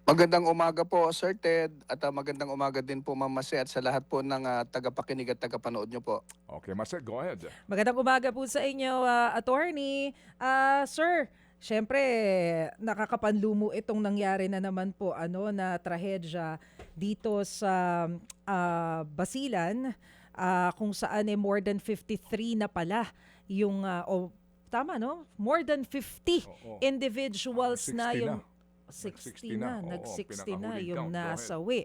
Magandang umaga po, Sir Ted, at magandang umaga din po, Ma'am Mase, at sa lahat po ng tagapakinig at tagapanood nyo po. Okay, Marcel, go ahead. Magandang umaga po sa inyo, attorney. Sir, syempre nakakapanlumo itong nangyari na naman po na trahedya dito sa Basilan, kung saan more than 53 na pala yung tama no? More than 50 Oo. individuals na 60 na. yung Nag-60 60 na. na, Oo, nag-60 na pinakahuling yung count. Go ahead. nasawi.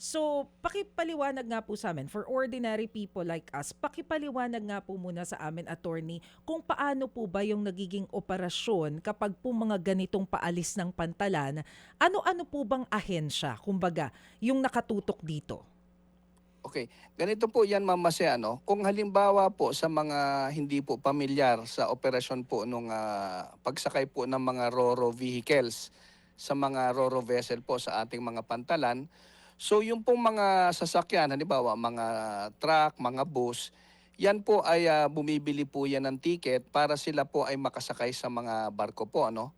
So, pakipaliwanag nga po sa amin, for ordinary people like us, pakipaliwanag nga po muna sa amin, attorney, kung paano po ba yung nagiging operasyon kapag po mga ganitong paalis ng pantalan, ano-ano po bang ahensya, kumbaga, yung nakatutok dito? Okay, ganito po yan, Ma'am Mase, kung halimbawa po sa mga hindi po pamilyar sa operasyon po nung pagsakay po ng mga RoRo vehicles sa mga RoRo vessel po sa ating mga pantalan, so yung pong mga sasakyan, halimbawa mga truck, mga bus, yan po ay bumibili po yan ng ticket para sila po ay makasakay sa mga barko po, ano?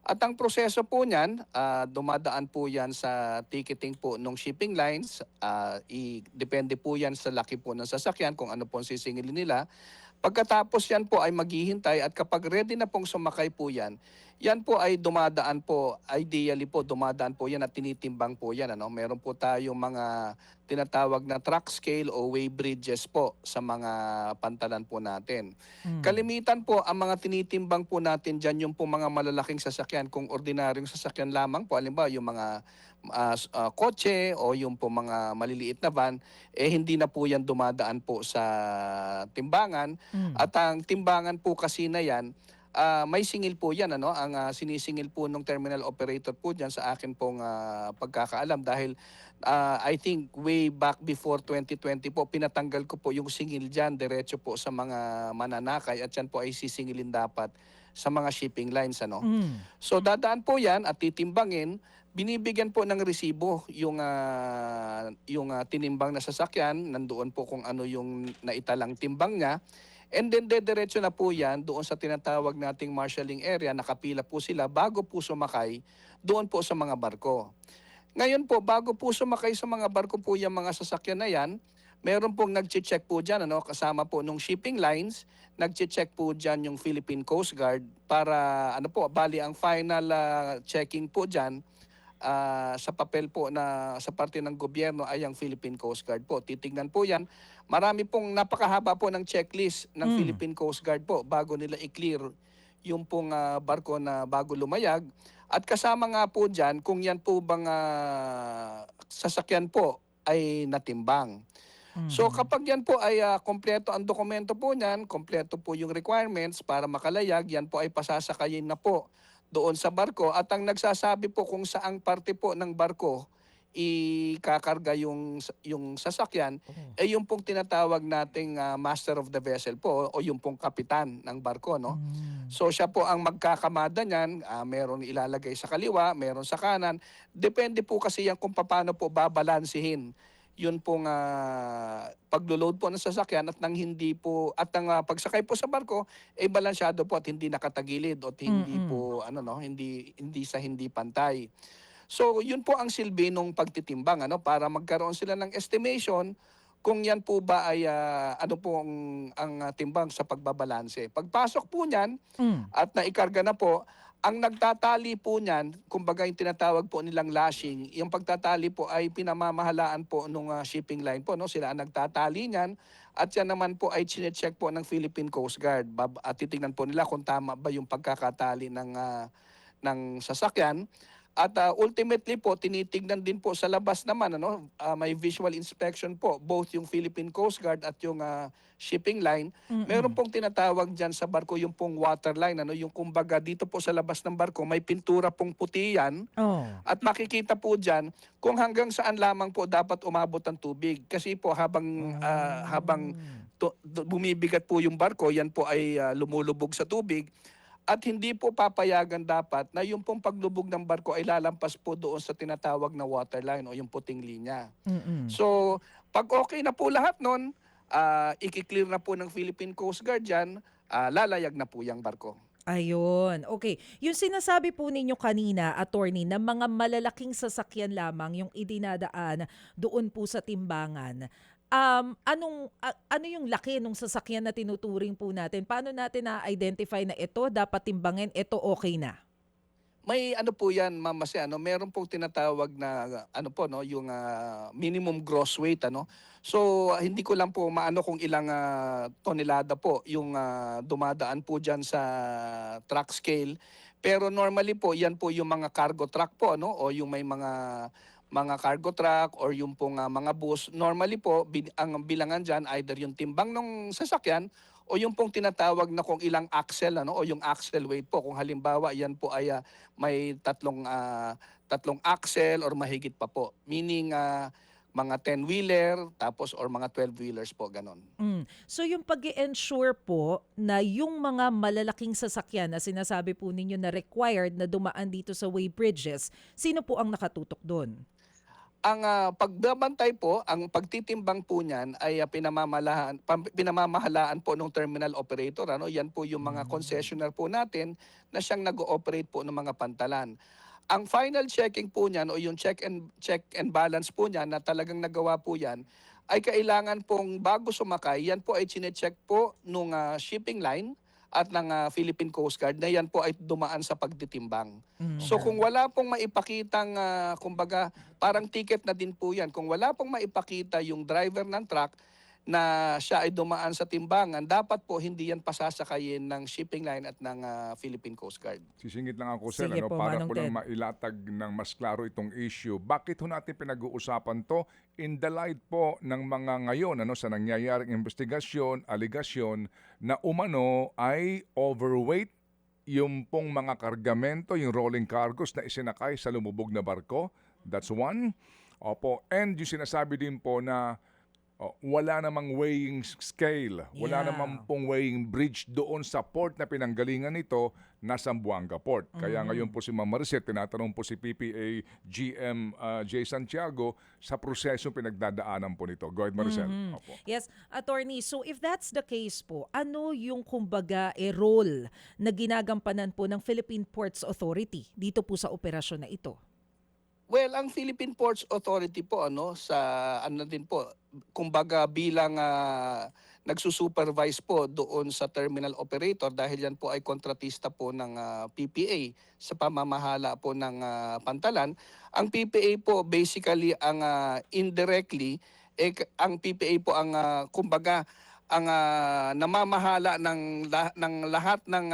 At ang proseso po niyan, dumadaan po yan sa ticketing po ng shipping lines. Depende po yan sa laki po ng sasakyan kung ano po ang sisingilin nila. Pagkatapos yan po ay maghihintay at kapag ready na pong sumakay po yan po ay dumadaan po, ideally po dumadaan po yan at tinitimbang po yan. Ano? Meron po tayong mga tinatawag na track scale o weigh bridges po sa mga pantalan po natin. Mm. Kalimitan po ang mga tinitimbang po natin dyan yung po mga malalaking sasakyan. Kung ordinaryong sasakyan lamang po, alimbawa yung mga kotse o yung po mga maliliit na van, hindi na po yan dumadaan po sa timbangan. Mm. At ang timbangan po kasi na yan, may singil po yan. Ano? Ang sinisingil po ng terminal operator po dyan sa akin pong pagkakaalam dahil I think way back before 2020 po, pinatanggal ko po yung singil dyan, diretso po sa mga mananakay at yan po ay sisingilin dapat sa mga shipping lines. Ano? Mm. So dadaan po yan at titimbangin, binibigyan po ng resibo yung tinimbang na sasakyan, nandoon po kung ano yung naitalang timbang niya. And then dediretso na po yan doon sa tinatawag nating marshalling area, nakapila po sila bago po sumakay doon po sa mga barko. Ngayon po, bago po sumakay sa mga barko po yung mga sasakyan na yan, meron pong nag-check po dyan, kasama po nung shipping lines, nag-check po dyan yung Philippine Coast Guard para, bali ang final checking po dyan sa papel po na sa parte ng gobyerno ay ang Philippine Coast Guard po. Titingnan po yan. Marami pong napakahaba po ng checklist ng Mm. Philippine Coast Guard po bago nila i-clear yung pong barko na bago lumayag. At kasama nga po dyan kung yan po bang sasakyan po ay natimbang. So Mhm. kapag yan po ay kompleto ang dokumento po niyan, kompleto po yung requirements para makalayag, yan po ay pasasakayin na po doon sa barko at ang nagsasabi po kung saang parte po ng barko ikakarga yung sasakyan Oh. yung pong tinatawag nating master of the vessel po o yung pong kapitan ng barko, no. Mm. So siya po ang magkakamada niyan, meron ilalagay sa kaliwa, meron sa kanan. Depende po kasi yan kung paano po babalansehin yun pong paglo-load po ng sasakyan at nang hindi po at ang pagsakay po sa barko balansyado po at hindi nakatagilid o hindi Mm. po hindi pantay. So yun po ang silbi nung pagtitimbang para magkaroon sila ng estimation kung yan po ba ay ano po ang timbang sa pagbabalanse. Pagpasok po niyan Mm. at naikarga na po, ang nagtatali po niyan, kumbaga yung tinatawag po nilang lashing, yung pagtatali po ay pinamamahalaan po nung shipping line po, no? Sila ang nagtatali niyan at yan naman po ay chine-check po ng Philippine Coast Guard. At titingnan po nila kung tama ba yung pagkakatali ng sasakyan. At ultimately po, tinitignan din po sa labas naman, may visual inspection po, both yung Philippine Coast Guard at yung shipping line. Meron Mm. pong tinatawag dyan sa barko yung pong waterline, yung kumbaga dito po sa labas ng barko, may pintura pong puti yan. Oh. At makikita po dyan kung hanggang saan lamang po dapat umabot ang tubig. Kasi po habang Oh. bumibigat po yung barko, yan po ay lumulubog sa tubig. At hindi po papayagan dapat na yung pong paglubog ng barko ay lalampas po doon sa tinatawag na waterline o yung puting linya. Mm. So, pag okay na po lahat nun, i-clear na po ng Philippine Coast Guard dyan, lalayag na po yung barko. Ayun, okay. Yung sinasabi po ninyo kanina, attorney, na mga malalaking sasakyan lamang yung idinadaan doon po sa timbangan. Ano yung laki ng sasakyan na tinuturing po natin? Paano natin na-identify na ito dapat timbangin, ito okay na? May ano po 'yan, Ma'am Mase, meron pong tinatawag na ano po 'no, yung minimum gross weight ano. So hindi ko lang po maano kung ilang tonelada po yung dumadaan po diyan sa truck scale. Pero normally po 'yan po yung mga cargo truck po ano o yung may mga cargo truck or yung pong mga bus. Normally po ang bilangan diyan either yung timbang ng sasakyan o yung pong tinatawag na kung ilang axle ano o yung axle weight po. Kung halimbawa yan po ay may tatlong axle or mahigit pa po. Meaning mga 10-wheeler tapos or mga 12-wheelers po ganon. So yung pag ensure po na yung mga malalaking sasakyan na sinasabi po ninyo na required na dumaan dito sa way bridges, sino po ang nakatutok doon? Ang pagbabantay po, ang pagtitimbang po niyan ay pinamamahalaan po ng terminal operator. Ano? Yan po yung mga concessionaire po natin na siyang nag-ooperate po ng mga pantalan. Ang final checking po niyan o yung check and balance po niyan na talagang nagawa po yan ay kailangan pong bago sumakay, yan po ay chine-check po nung shipping line at ng Philippine Coast Guard na yan po ay dumaan sa pagtitimbang. So kung wala pong maipakitang, kumbaga, parang ticket na din po yan. Kung wala pong maipakita yung driver ng truck na siya ay dumaan sa timbangan, dapat po hindi yan pasasakayin ng shipping line at ng Philippine Coast Guard. Sisingit lang ako, sir, Sige po, para Manong ko lang Ted. mailatag ng mas klaro itong issue. Bakit ho natin pinag-uusapan to in the light po ng mga ngayon sa nangyayaring investigasyon, aligasyon na umano ay overweight yung pong mga kargamento, yung rolling cargos na isinakay sa lumubog na barko? That's one. Opo. And yung sinasabi din po na wala namang weighing scale, wala Yeah. namang pong weighing bridge doon sa port na pinanggalingan nito na Zamboanga Port. Kaya ngayon po si Ma'am Maricel, tinatanong po si PPA GM J. Santiago sa prosesong pinagdadaanan po nito. Go ahead, Maricel. Opo. Yes, attorney. So if that's the case po, ano yung kumbaga role na ginagampanan po ng Philippine Ports Authority dito po sa operasyon na ito? Well, ang Philippine Ports Authority po sa din po, kumbaga bilang nagsusupervise po doon sa terminal operator dahil yan po ay kontratista po ng PPA sa pamamahala po ng pantalan. Ang PPA po basically ang indirectly ang PPA po ang kumbaga ang namamahala ng lahat ng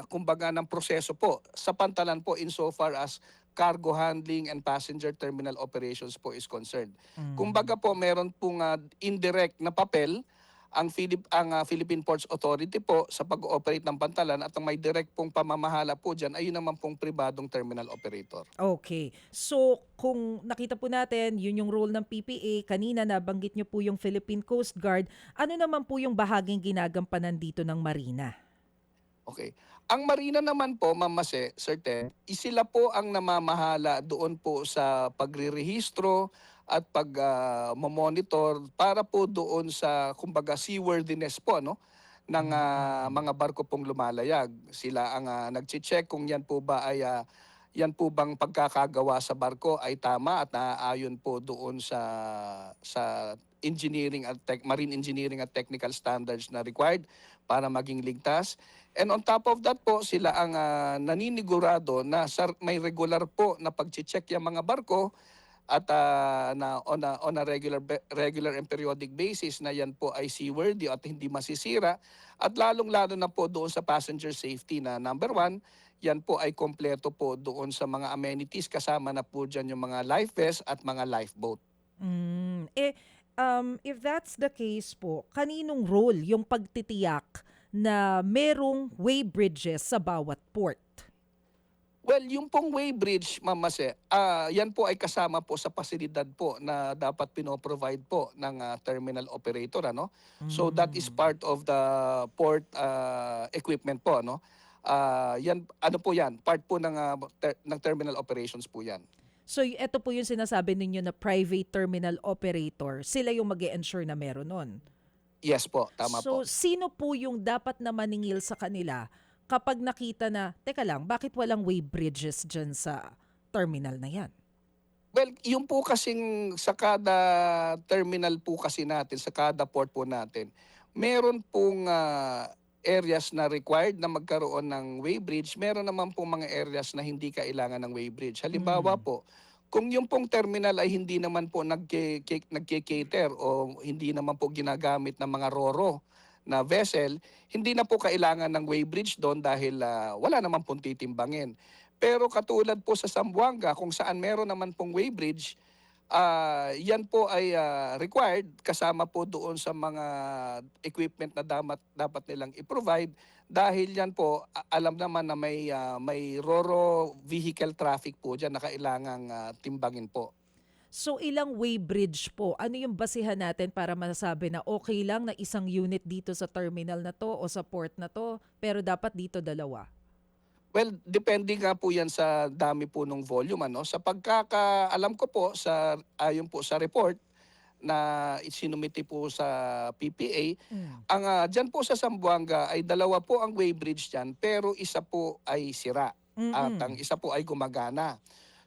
kumbaga ng proseso po sa pantalan po insofar as cargo handling and passenger terminal operations po is concerned. Kumbaga po meron pong indirect na papel ang Philippine Ports Authority po sa pag-ooperate ng pantalan at ang may direct pong pamamahala po dyan ay yun naman pong pribadong terminal operator. Okay. So kung nakita po natin, yun yung role ng PPA. Kanina nabanggit nyo po yung Philippine Coast Guard. Ano naman po yung bahaging ginagampanan dito ng Marina? Okay. Ang Marina naman po, Ma'am Mase, Sir Ted, sila po ang namamahala doon po sa pagrerehistro at pag-monitor para po doon sa kumbaga seaworthiness po ng mga barko pong lumalayag. Sila ang nagche-check kung yan po ba ay yan po bang pagkakagawa sa barko ay tama at naaayon po doon sa engineering at marine engineering at technical standards na required para maging ligtas. And on top of that po, sila ang naninigurado na may regular po na pag-check yung mga barko at na on a regular and periodic basis na yan po ay seaworthy at hindi masisira. At lalong-lalo na po doon sa passenger safety na number one, yan po ay kompleto po doon sa mga amenities kasama na po dyan yung mga life vest at mga lifeboat. If that's the case po, kaninong role yung pagtitiyak na merong way bridges sa bawat port? Well, yung pong way bridge, Ma'am Mase, yan po ay kasama po sa pasilidad po na dapat pinoprovide po ng terminal operator. So that is part of the port equipment po. Yan, po yan? Part po ng terminal operations po yan. So ito po yung sinasabi ninyo na private terminal operator, sila yung mag-e-ensure na meron nun. Yes po, tama So po. sino po yung dapat na maningil sa kanila kapag nakita na, teka lang, bakit walang weighbridges dyan sa terminal na yan? Well, yung po kasing sa kada terminal po kasi natin, sa kada port po natin, meron pong areas na required na magkaroon ng weighbridge. Meron naman pong mga areas na hindi kailangan ng weighbridge. Halimbawa Mm. po, kung yung pong terminal ay hindi naman po nagke-cater o hindi naman po ginagamit ng mga roro na vessel, hindi na po kailangan ng weighbridge doon dahil wala naman pong titimbangin. Pero katulad po sa Zamboanga kung saan meron naman pong weighbridge, yan po ay required kasama po doon sa mga equipment na dapat nilang i-provide dahil yan po alam naman na may roro vehicle traffic po diyan na kailangang timbangin po. So ilang weighbridge po? Ano yung basihan natin para masasabi na okay lang na isang unit dito sa terminal na to o sa port na to, pero dapat dito dalawa? Well, depende nga po yan sa dami po ng volume. Ano? Sa pagkakaalam ko po, ayon po sa report na isinumiti po sa PPA, Mm. ang dyan po sa Zamboanga ay dalawa po ang weighbridge dyan pero isa po ay sira at ang Mm-mm. isa po ay gumagana.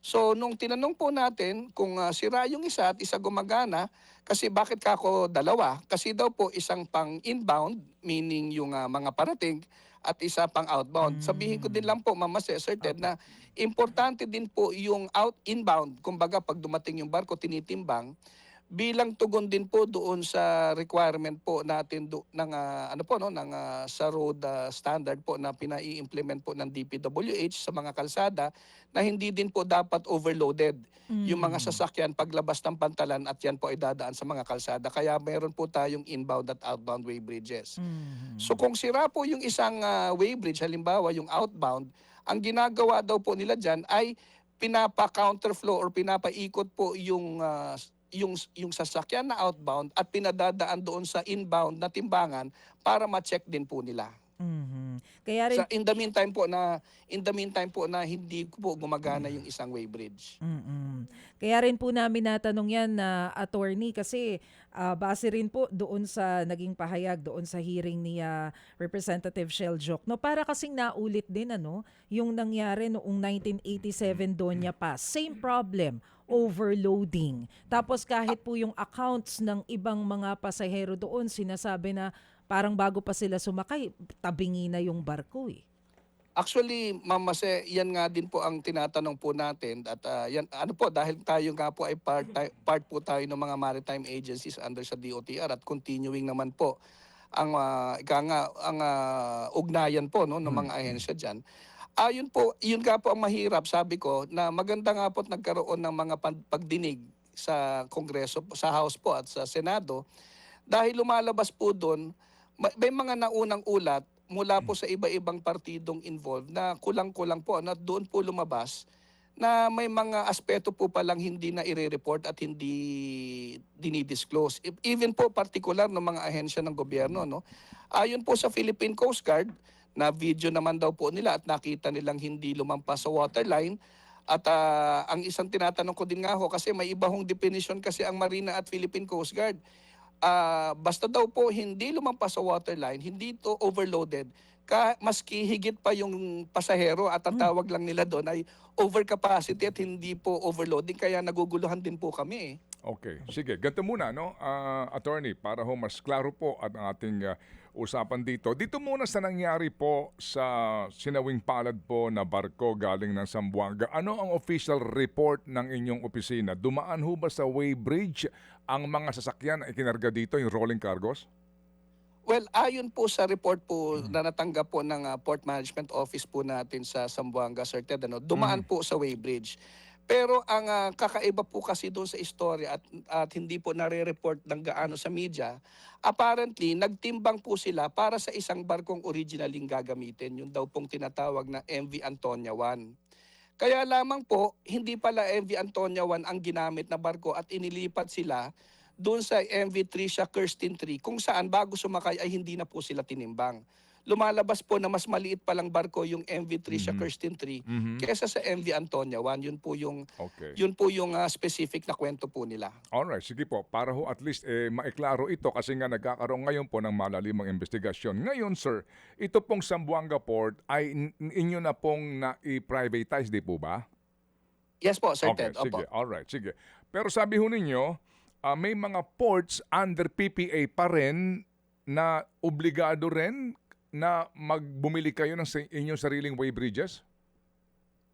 So nung tinanong po natin kung sira yung isa at isa gumagana, kasi bakit kako dalawa? Kasi daw po isang pang inbound, meaning yung mga parating, at isa pang outbound. Sabihin ko din Mm. lang po, Mama Sir Ted, Opo. na importante din po yung inbound. Kumbaga pag dumating yung barko, tinitimbang, bilang tugon din po doon sa requirement po natin ng ano po no ng sa road standard po na pinai-implement po ng DPWH sa mga kalsada na hindi din po dapat overloaded yung mga Mm. sasakyan paglabas ng pantalan at yan po ay dadaan sa mga kalsada. Kaya meron po tayong inbound at outbound way bridges. So Mhm. kung sira po yung isang way bridge, halimbawa yung outbound, ang ginagawa daw po nila dyan ay pinapa-counterflow or pinapaikot po yung sasakyan na outbound at pinadadaan doon sa inbound na timbangan para ma-check din po nila. Mhm. Kaya rin Sa in the meantime po na hindi po gumagana yung isang way bridge. mm. Kaya rin po namin natanong yan na attorney kasi base rin po doon sa naging pahayag doon sa hearing ni Representative Shell Jokno. Para kasing naulit din ano, yung nangyari noong 1987 Doña Paz. Same problem, overloading. Tapos kahit po yung accounts ng ibang mga pasahero doon sinasabi na parang bago pa sila sumakay, tabingi na yung barko eh. Actually, Ma'am Mase, yan nga din po ang tinatanong po natin at yan ano po dahil tayo nga po ay part po tayo ng mga maritime agencies under sa DOTR at continuing naman po ang ugnayan po no ng mga ahensya diyan. Ayun po, yun nga po ang mahirap sabi ko na maganda nga po at nagkaroon ng mga pagdinig sa Kongreso, sa House po at sa Senado dahil lumalabas po doon may mga naunang ulat mula po sa iba-ibang partidong involved na kulang-kulang po na doon po lumabas na may mga aspeto po palang hindi na i-report at hindi dinidisclose. Even po particular ng mga ahensya ng gobyerno. No? Ayon po sa Philippine Coast Guard, na video naman daw po nila at nakita nilang hindi lumampas sa waterline. At ang isang tinatanong ko din nga ho, kasi may iba hong definition kasi ang Marina at Philippine Coast Guard. Basta daw po hindi lumampas sa waterline, hindi ito overloaded, maski higit pa yung pasahero at ang tawag lang nila doon ay overcapacity at hindi po overloading kaya naguguluhan din po kami eh. Okay, sige. Ganito muna, no? Attorney, para ho mas klaro po at ang ating usapan dito. Dito muna sa nangyari po sa sinawing palad po na barko galing ng Zamboanga. Ano ang official report ng inyong opisina? Dumaan ho ba sa weighbridge ang mga sasakyan na ikinarga dito, yung rolling cargos? Well, ayon po sa report po na natanggap po ng Port Management Office po natin sa Zamboanga, Sir Ted, dumaan po sa weighbridge. Pero ang kakaiba po kasi doon sa istorya at hindi po nare-report ng gaano sa media, apparently nagtimbang po sila para sa isang barkong originaling gagamitin, yung daw pong tinatawag na MV Antonia 1. Kaya lamang po, hindi pala MV Antonia 1 ang ginamit na barko at inilipat sila doon sa MV Tricia Kirsten 3 kung saan bago sumakay ay hindi na po sila tinimbang. lumalabas po na mas maliit palang barko yung MV Tricia Kirsten 3 Mhm. kaysa sa MV Antonia 1. Okay. Yun po yung specific na kwento po nila. Alright, sige po. Para ho at least maiklaro ito kasi nga nagkakaroon ngayon po ng malalimang investigasyon. Ngayon, sir, ito pong Zamboanga Port ay inyo na pong na-privatize, di po ba? Yes po, Sir Okay, Ted. sige. Opo. Alright, sige. Pero sabi ho ninyo, may mga ports under PPA pa rin na obligado rin na magbumili kayo ng inyong sariling way bridges?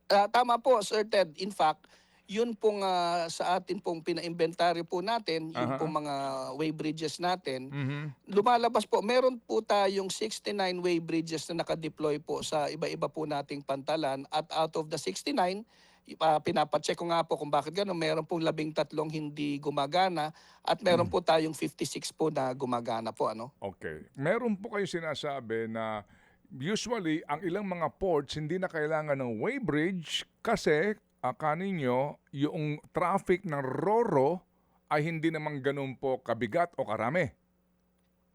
Tama po, Sir Ted. In fact, yun pong sa atin pong pina-inventaryo po natin, yung Aha. pong mga way bridges natin, Mhm. lumalabas po, meron po tayong 69 way bridges na nakadeploy po sa iba-iba po nating pantalan at out of the 69, pinapacheck ko nga po kung bakit gano'n, meron pong 13 hindi gumagana at meron po tayong 56 po na gumagana po. Ano? Okay. Meron po kayo sinasabi na usually ang ilang mga ports hindi na kailangan ng way bridge kasi kaninyo yung traffic ng Roro ay hindi naman ganun po kabigat o karami.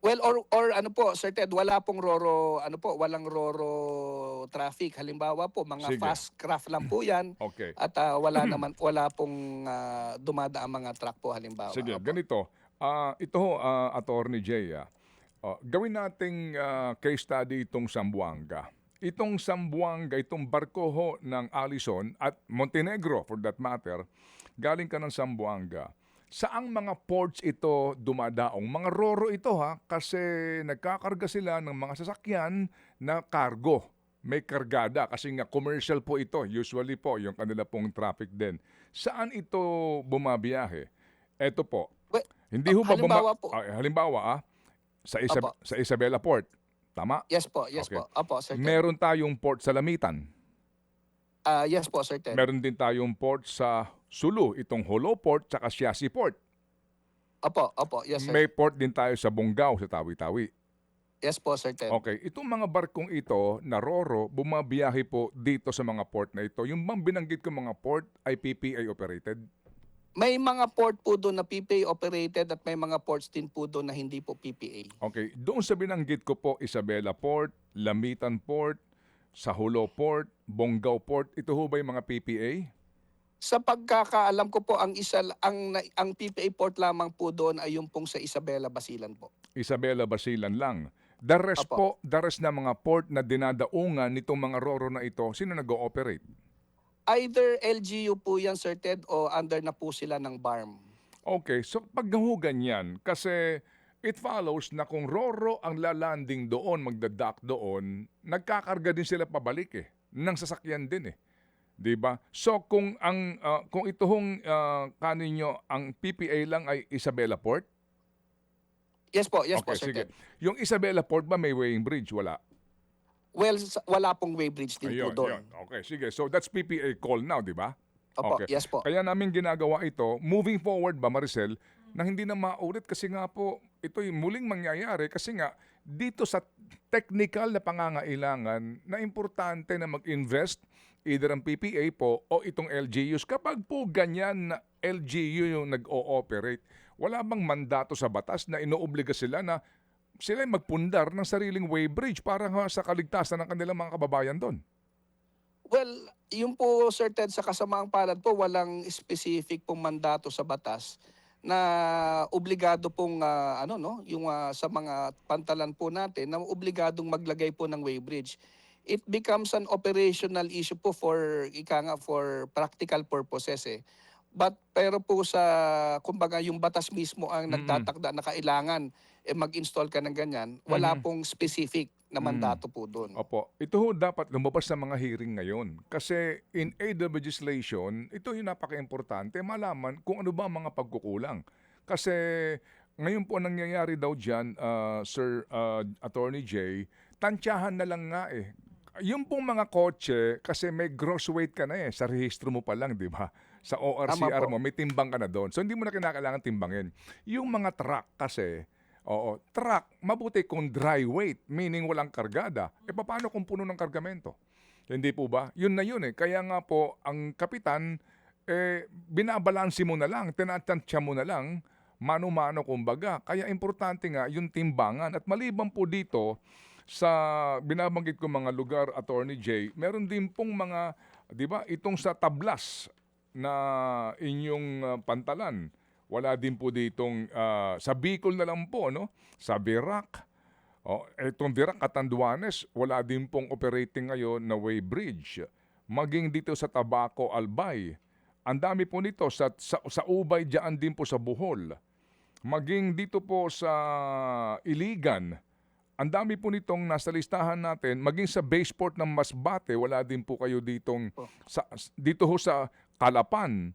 Well, or ano po, Sir Ted, walang Roro traffic. Halimbawa po, mga Sige. fast craft lang po 'yan Okay. at wala pong dumadaang mga truck po halimbawa. Sige, Opo. ganito. Ito ho, Attorney Jay, gawin nating case study itong Zamboanga. Itong Zamboanga, itong barko ho ng Allison at Montenegro for that matter, galing ka ng Zamboanga. Saang mga ports ito dumadaong? Mga Roro ito kasi nagkakarga sila ng mga sasakyan na cargo. May kargada kasi nga commercial po ito. Usually po, yung kanila pong traffic din. Saan ito bumabiyahe? Eto po. Well, Hindi ho ba halimbawa po. halimbawa sa Opo. sa Isabela Port. Tama? Yes po, Okay. po. Opo, Sir Ted. Meron tayong port sa Lamitan. Yes po, Sir Ted. Meron din tayong port sa Sulu, itong Holo Port, tsaka Siasi Port. Opo, yes sir. May port din tayo sa Bungaw, sa Tawi-Tawi. Yes po, Sir Ted. Okay, itong mga barkong ito na Roro, bumabiyahe po dito sa mga port na ito. Yung bang binanggit ko mga port ay PPA operated? May mga port po doon na PPA operated at may mga ports din po doon na hindi po PPA. Okay, doon sa binanggit ko po, Isabela Port, Lamitan Port, Sahulo Port, Bonggao Port, ito ho ba yung mga PPA? Sa pagkakaalam ko po, ang PPA port lamang po doon ay yung pong sa Isabela Basilan po. Isabela Basilan lang. The rest Apo. po, the rest na mga port na dinadaungan nitong mga Roro na ito, sino nag-ooperate? Either LGU po yan, Sir Ted, o under na po sila ng BARM. Okay, so pag nahugan yan, kasi it follows na kung Roro ang lalanding doon, magdadock doon, nagkakarga din sila pabalik ng sasakyan din 'Di ba? So kung kung ito hong kaninyo ang PPA lang ay Isabela Port? Yes po, Okay, Sir sige. Ted. Yung Isabela Port ba may weighing bridge? Wala. Well, wala pong weighbridge din po Ayun, doon. yun. Okay, sige. So that's PPA call now, 'di ba? Opo, Okay. yes po. Kaya namin ginagawa ito, moving forward ba Maricel, na hindi na maulit kasi nga po, ito yung muling mangyayari kasi nga dito sa technical na pangangailangan na importante na mag-invest either ang PPA po o itong LGUs. Kapag po ganyan na LGU yung nag-ooperate, wala bang mandato sa batas na inoobliga sila na sila magpundar ng sariling way bridge para nga sa kaligtasan ng kanilang mga kababayan doon? Well, yung po, Sir Ted, sa kasamaang palad po, walang specific pong mandato sa batas na obligado pong yung sa mga pantalan po natin na obligadong maglagay po ng weighbridge. It becomes an operational issue po for practical purposes pero po kumbaga yung batas mismo ang nagtatakda na kailangan mag-install ka ng ganyan, wala pong specific na mandato po doon. Opo. Ito ho dapat lumabas sa mga hearing ngayon. Kasi in aid of legislation, ito yung napaka-importante, malaman kung ano ba ang mga pagkukulang. Kasi ngayon po nangyayari daw dyan, Sir Attorney Jay, tansyahan na lang nga Yung pong mga kotse, kasi may gross weight ka na sa rehistro mo pa lang, di ba? Sa ORCR Tama po. mo, may timbang ka na doon. So hindi mo na kinakailangan timbangin. Yung mga truck kasi, truck, mabuti kung dry weight, meaning walang kargada. Paano kung puno ng kargamento? Hindi po ba? Yun na yun Kaya nga po, ang kapitan, binabalansi mo na lang, tinatansya mo na lang, mano-mano kumbaga. Kaya importante nga yung timbangan. At maliban po dito, sa binabanggit ko mga lugar, Attorney Jay, meron din pong mga, di ba, itong sa tablas na inyong pantalan. Wala din po ditong, sa Bicol na lang po, no? Sa Virac. Itong Virac, Catanduanes, wala din pong operating ngayon na weighbridge. Maging dito sa Tabaco, Albay. Ang dami po nito sa Ubay, diyan din po sa Bohol. Maging dito po sa Iligan, ang dami po nitong nasa listahan natin. Maging sa baseport ng Masbate, wala din po kayo ditong, dito ho sa Calapan,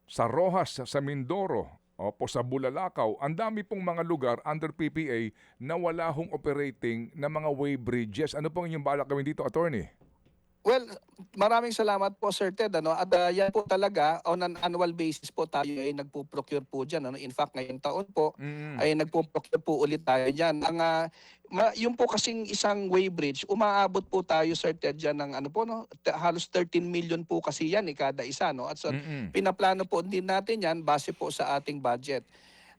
sa Rojas, sa Mindoro, po sa Bulalakaw. Ang dami pong mga lugar under PPA na wala hong operating na mga weighbridges. Ano pong inyong balak gawin dito, Attorney? Well, maraming salamat po Sir Ted. At yan po talaga, on an annual basis po tayo ay nagpo-procure po dyan. In fact, ngayong taon po ay nagpo-procure po ulit tayo dyan. Yung po kasing isang weighbridge, umaabot po tayo Sir Ted dyan ng halos 13 million po kasi yan kada isa. No? At so, pinaplano po din natin yan base po sa ating budget.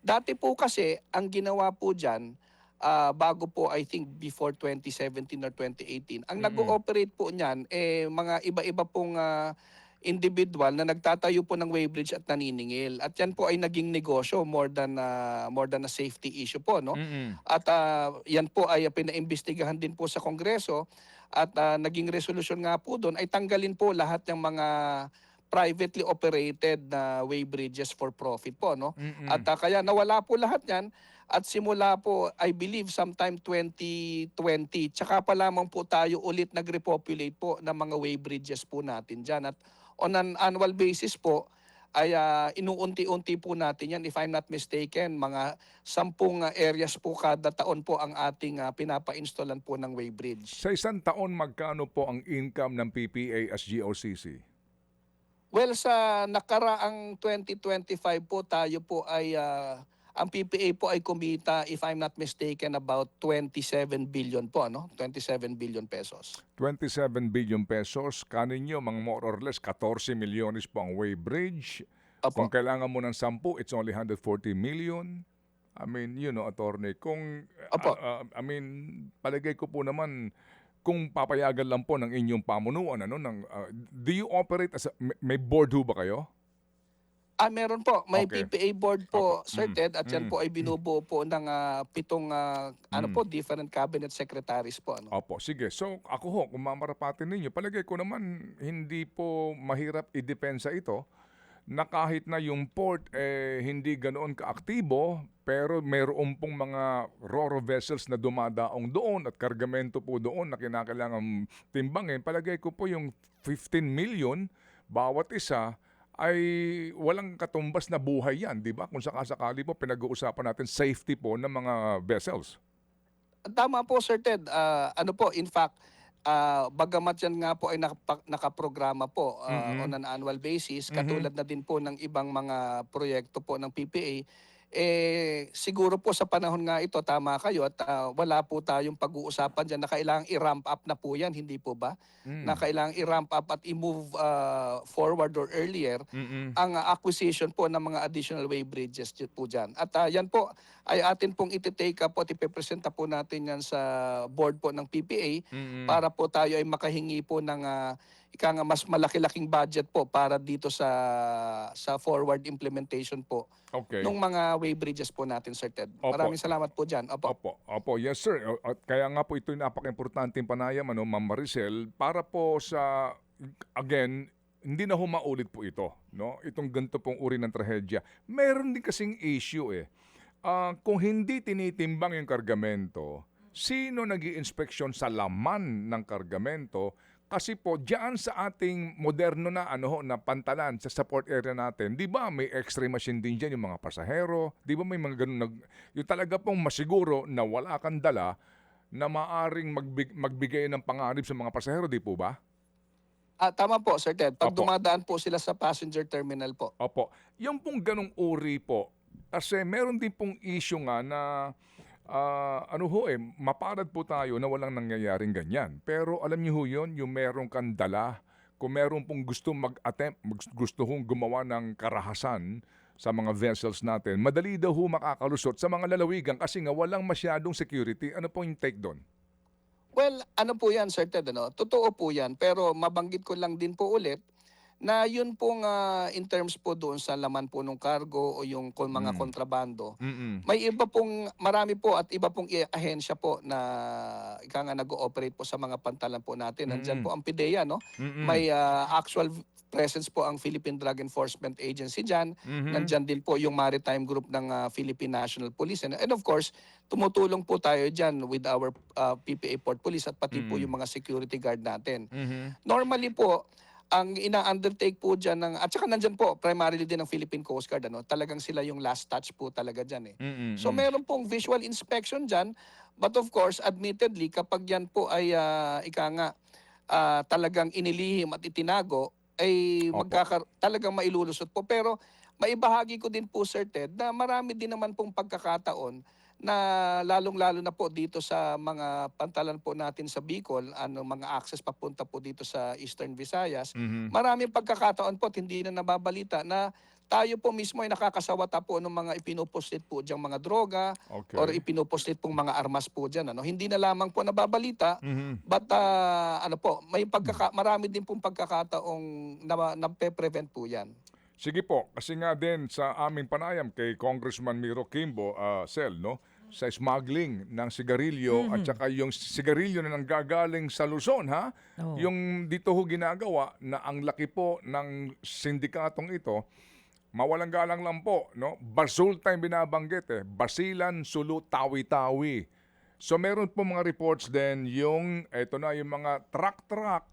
Dati po kasi, ang ginawa po dyan, bago po I think before 2017 or 2018 ang nag-ooperate po niyan mga iba-iba pong individual na nagtatayo po ng weighbridge at naniningil, at yan po ay naging negosyo more than a safety issue po, no? At yan po ay pinaimbestigahan din po sa Kongreso, at naging resolution nga po doon ay tanggalin po lahat ng mga privately operated na weighbridges for profit po, no? At kaya nawala po lahat yan. At simula po, I believe, sometime 2020, tsaka pa lamang po tayo ulit nag-repopulate po ng mga weighbridges po natin dyan. At on an annual basis po, ay inuunti-unti po natin yan. If I'm not mistaken, mga 10 areas po kada taon po ang ating pinapa-installan po ng weighbridge. Sa isang taon, magkano po ang income ng PPA as GOCC? Well, sa nakaraang 2025 po, tayo po ay... ang PPA po ay kumita, if I'm not mistaken, about 27 billion po, no? 27 billion pesos. 27 billion pesos. Kanin nyo, mga more or less, 14 milyones po ang weighbridge. Opo. Kung kailangan mo ng 10, it's only 140 million. I mean, Attorney, kung, Opo. palagay ko po naman, kung papayagan lang po ng inyong pamunuan, do you operate as may board ho ba kayo? Meron po. May Okay. PPA board po, Opo. Sir Ted, at yan po ay binubuo po ng 7 different cabinet secretaries po. Opo, sige. So ako ho, kung mamarapatin ninyo, palagay ko naman hindi po mahirap idepensa ito na kahit na yung port hindi ganoon kaaktibo, pero mayroon pong mga ro-ro vessels na dumadaong doon at kargamento po doon na kinakailangan timbangin. Palagay ko po yung 15 million bawat isa ay walang katumbas na buhay yan, di ba? Kung sakasakali po, pinag-uusapan natin safety po ng mga vessels. Tama po, Sir Ted. In fact, bagamat yan nga po ay nakaprograma po on an annual basis, katulad na din po ng ibang mga proyekto po ng PPA, siguro po sa panahon nga ito, tama kayo, at wala po tayong pag-uusapan dyan na kailangang i-ramp up na po yan, hindi po ba? Na kailangang i-ramp up at i-move forward or earlier ang acquisition po ng mga additional weighbridges po dyan. At yan po ay atin pong iti-take up po at ipipresenta po natin yan sa board po ng PPA para po tayo ay makahingi po ng mas malaki-laking budget po para dito sa forward implementation po ng mga weighbridges po natin, Sir Ted. Opo. Maraming salamat po dyan. Opo, yes sir. At kaya nga po ito yung napaka-importanteng panayam, Ma'am Maricel, para po sa, again, hindi na humaulit po ito, no? Itong ganito pong uri ng trahedya. Meron din kasing issue kung hindi tinitimbang yung kargamento, sino nag-i-inspeksyon sa laman ng kargamento? Kasi po, diyan sa ating moderno na na pantalan sa support area natin, di ba may x-ray machine din dyan yung mga pasahero? Di ba may mga ganun, yung talaga pong masiguro na wala kang dala na maaring magbigay ng panganib sa mga pasahero, di po ba? Tama po, Sir Ted. Pag Opo. dumadaan po sila sa passenger terminal po. Opo. Yung pong ganung uri po, kasi meron din pong issue nga na maparad po tayo na walang nangyayaring ganyan. Pero alam niyo ho yun, yung meron kang dala, kung meron pong gusto gusto hong gumawa ng karahasan sa mga vessels natin, madali daw ho makakalusot sa mga lalawigan kasi nga walang masyadong security. Ano po yung take doon? Well, ano po 'yan, Sir Ted, ano, totoo po 'yan. Pero mabanggit ko lang din po ulit na yun pong, in terms po doon sa laman po nung cargo o yung mga Mm. kontrabando, Mm. may iba pong marami po at iba pong ahensya po na ika nga nag-ooperate po sa mga pantalan po natin. Nandiyan Mm. po ang PIDEA, no? Mm. May actual presence po ang Philippine Drug Enforcement Agency diyan. Mhm. Nandiyan din po yung maritime group ng Philippine National Police. And of course, tumutulong po tayo diyan with our PPA Port Police at pati po Mm. yung mga security guard natin. Mhm. Normally po, ang ina-undertake po diyan ng at saka nandiyan po primarily din ng Philippine Coast Guard, ano, talagang sila yung last touch po talaga diyan eh. Mm. So Mm. meron pong visual inspection diyan, but of course admittedly kapag yan po ay ika nga talagang inilihim at itinago ay Opo. talagang mailulusot po. Pero maibahagi ko din po, Sir Ted, na marami din naman pong pagkakataon na lalong-lalo na po dito sa mga pantalan po natin sa Bicol, ano, mga access papunta po dito sa Eastern Visayas, Mhm. maraming pagkakataon po at hindi na nababalita na tayo po mismo ay nakakasawata po ng mga ipinupostit po diyang mga droga or Okay. ipinupostit pong mga armas po diyan, ano. Hindi na lamang po nababalita, Mhm. but ano po, marami din pong pagkakataong nape-prevent po 'yan. Sige po, kasi nga din sa aming panayam kay Congressman Miro Kimbo, Sel, no? Sa smuggling ng sigarilyo at Mhm. saka yung sigarilyo na nanggagaling sa Luzon, ha? Oh. Yung dito ho ginagawa na ang laki po ng sindikatong ito, mawalang galang lang po, no? Basulta yung binabanggit eh. Basilan, Sulu, Tawi-Tawi. So meron po mga reports din yung, eto na, yung mga truck-truck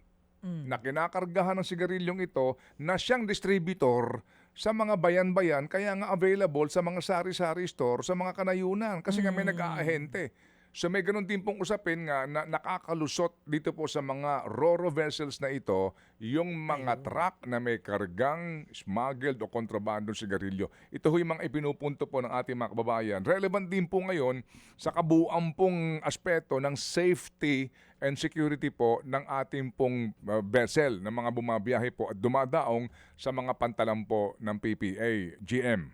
na kinakargahan ng sigarilyong ito na siyang distributor sa mga bayan-bayan kaya nga available sa mga sari-sari store sa mga kanayunan kasi nga may nag-aahente. So may ganun din pong usapin nga na nakakalusot dito po sa mga ro-ro vessels na ito yung mga Ayun. truck na may kargang smuggled o kontrabandong sigarilyo. Ito ho yung mga ipinupunto po ng ating mga kababayan. Relevant din po ngayon sa kabuuan pong aspeto ng safety and security po ng ating pong vessel ng mga bumabiyahe po at dumadaong sa mga pantalan po ng PPA, GM.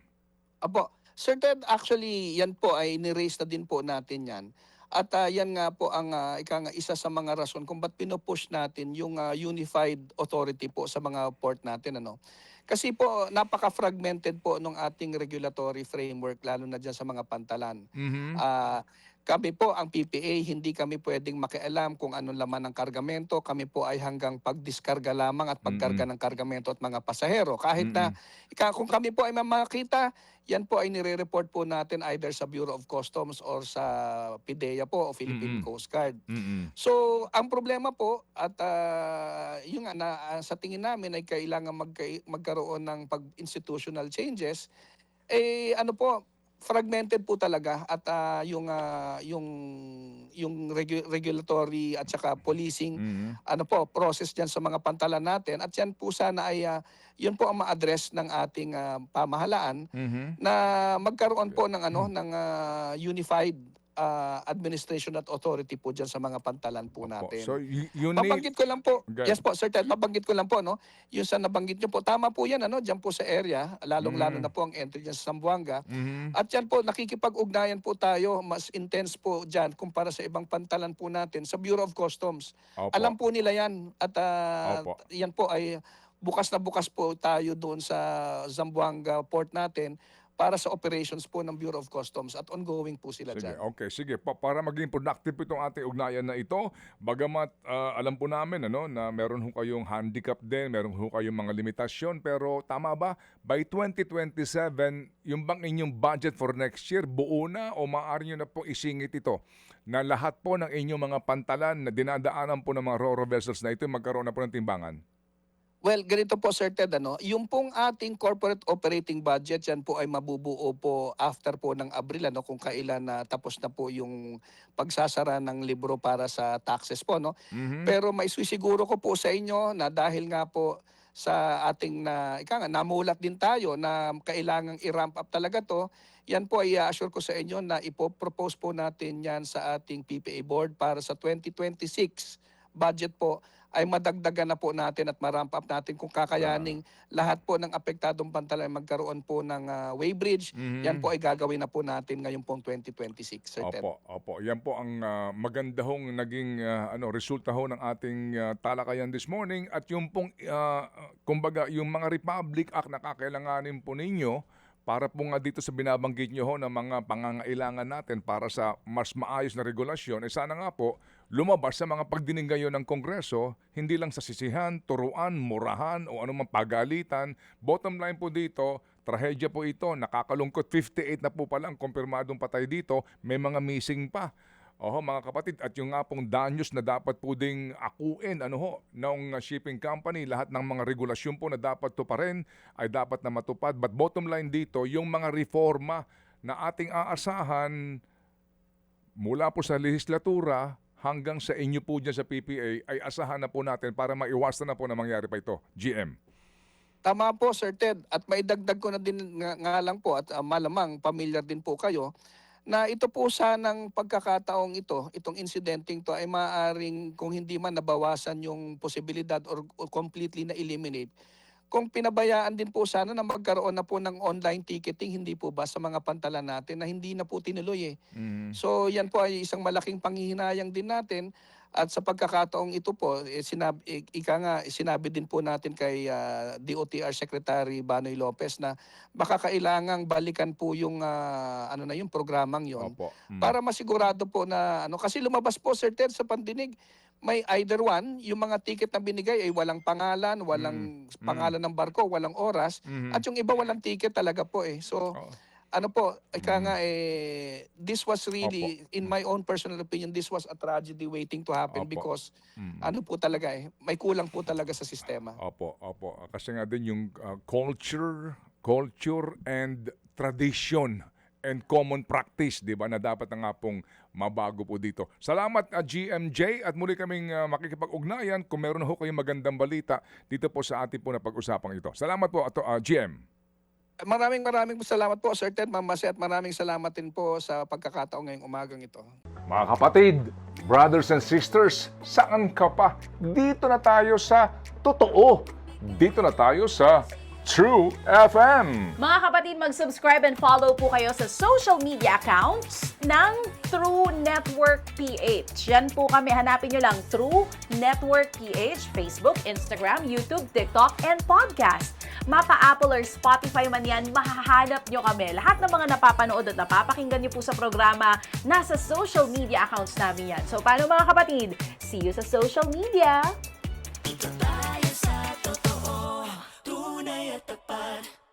Apo, Sir Ted, actually yan po ay ni-raise na din po natin yan. At yan nga po ang ika nga isa sa mga rason kung ba't pino-push natin yung unified authority po sa mga port natin, ano. Kasi po napaka-fragmented po nung ating regulatory framework lalo na diyan sa mga pantalan. Mhm. Ah, kami po ang PPA, hindi kami pwedeng makialam kung anong laman ng kargamento. Kami po ay hanggang pagdiskarga lamang at pagkarga Mm. ng kargamento at mga pasahero. Kahit na Mm. kung kami po ay makita, yan po ay nire-report po natin either sa Bureau of Customs or sa PIDEA po o Philippine Mm. Coast Guard. Mm. So, ang problema po at yung nga na sa tingin namin ay kailangan magkaroon ng institutional changes, eh ano po, fragmented po talaga at regulatory at saka policing Mm. ano po process diyan sa mga pantalan natin at yan po sana ay yun po ang ma-address ng ating pamahalaan Mhm. na magkaroon po ng ng unified administration at authority po diyan sa mga pantalan po Opo. natin. So you need Mabanggit ko lang po, Good. yes po, Sir Ted, mabanggit ko lang po, no, yung sa nabanggit niyo po, tama po yan, ano, diyan po sa area, lalong-lalo na Mm. po ang entry diyan sa Zamboanga. Mhm. At yan po, nakikipag-ugnayan po tayo, mas intense po diyan kumpara sa ibang pantalan po natin sa Bureau of Customs. Alam Opo. po nila yan at Opo. yan po ay bukas na bukas po tayo doon sa Zamboanga port natin para sa operations po ng Bureau of Customs at ongoing po sila Sige, diyan. okay, sige. Para maging productive itong ating ugnayan na ito, bagamat alam po namin ano, na meron ho kayong handicap din, meron ho kayong mga limitasyon, pero tama ba, by 2027, yung bang inyong budget for next year, buo na o maaari nyo na po isingit ito na lahat po ng inyong mga pantalan na dinadaanan po ng mga ro-ro vessels na ito, magkaroon na po ng timbangan? Well, ganito po, Sir Ted, ano, yung pong ating corporate operating budget, yan po ay mabubuo po after po ng Abril, ano, kung kailan na tapos na po yung pagsasara ng libro para sa taxes po, no. Mhm. Pero maisusiguro ko po sa inyo na dahil nga po sa ating namulat din tayo na kailangang i-ramp up talaga to, yan po ay assure ko sa inyo na ipopropose po natin yan sa ating PPA board para sa 2026 budget po ay madagdagan na po natin at ma-ramp up natin kung kakayaning lahat po ng apektadong pantalan ay magkaroon po ng weighbridge. Yan po ay gagawin na po natin ngayon pong 2026, Sir Ted. Opo. Yan po ang maganda hong naging resulta ho ng ating talakayan this morning at yung pong kumbaga yung mga Republic Act na kakailanganin po ninyo para po nga dito sa binabanggit nyo ho ng mga pangangailangan natin para sa mas maayos na regulasyon, sana nga po lumabas sa mga pagdinig ngayon ng Kongreso, hindi lang sa sisihan, turuan, murahan o anumang pagalitan. Bottom line po dito, trahedya po ito, nakakalungkot, 58 na po pala ang kumpirmadong patay dito, may mga missing pa. Oho mga kapatid, at yung nga pong danyos na dapat po ding akuin ng shipping company, lahat ng mga regulasyon po na dapat tuparin ay dapat na matupad. But bottom line dito, yung mga reforma na ating aasahan mula po sa legislatura hanggang sa inyo po dyan sa PPA ay asahan na po natin para maiwasan na po na mangyari pa ito. GM. Tama po, Sir Ted. At maidagdag ko na din nga lang po at malamang familiar din po kayo na ito po sanang pagkakataong itong incidenting to ay maaaring kung hindi man nabawasan yung posibilidad or completely na eliminate. Kung pinabayaan din po sana na magkaroon na po ng online ticketing, hindi po ba sa mga pantalan natin na hindi na po tinuloy So yan po ay isang malaking panghihinayang din natin. At sa pagkakataong ito po, sinabi din po natin kay DOTR Secretary Banoy Lopez na baka kailangang balikan po yung yung programang yon Opo. para masigurado po na kasi lumabas po, Sir Ted, sa pandinig may either one, yung mga ticket na binigay ay walang pangalan, walang pangalan ng barko, walang oras, at yung iba walang ticket talaga po So this was really, in my own personal opinion, this was a tragedy waiting to happen because po talaga may kulang po talaga sa sistema. Opo. Kasi nga din yung culture and tradition and common practice, di ba, na dapat na nga pong mabago po dito. Salamat GMJ at muli kaming makikipag-ugnayan kung meron ho kayong magandang balita dito po sa ating po na pag-usapang ito. Salamat po GM. Maraming salamat po, Sir Ted, Ma'am Mase, at maraming salamat din po sa pagkakataon ngayong umagang ito. Mga kapatid, brothers and sisters, saan ka pa? Dito na tayo sa totoo. Dito na tayo sa True FM. Mga kapatid, mag-subscribe and follow po kayo sa social media accounts ng True Network PH. Yan po kami, hanapin nyo lang True Network PH, Facebook, Instagram, YouTube, TikTok, and podcast. Mapa Apple or Spotify man yan, mahahanap nyo kami. Lahat ng mga napapanood at napapakinggan nyo po sa programa, nasa social media accounts namin yan. So paano mga kapatid? See you sa social media!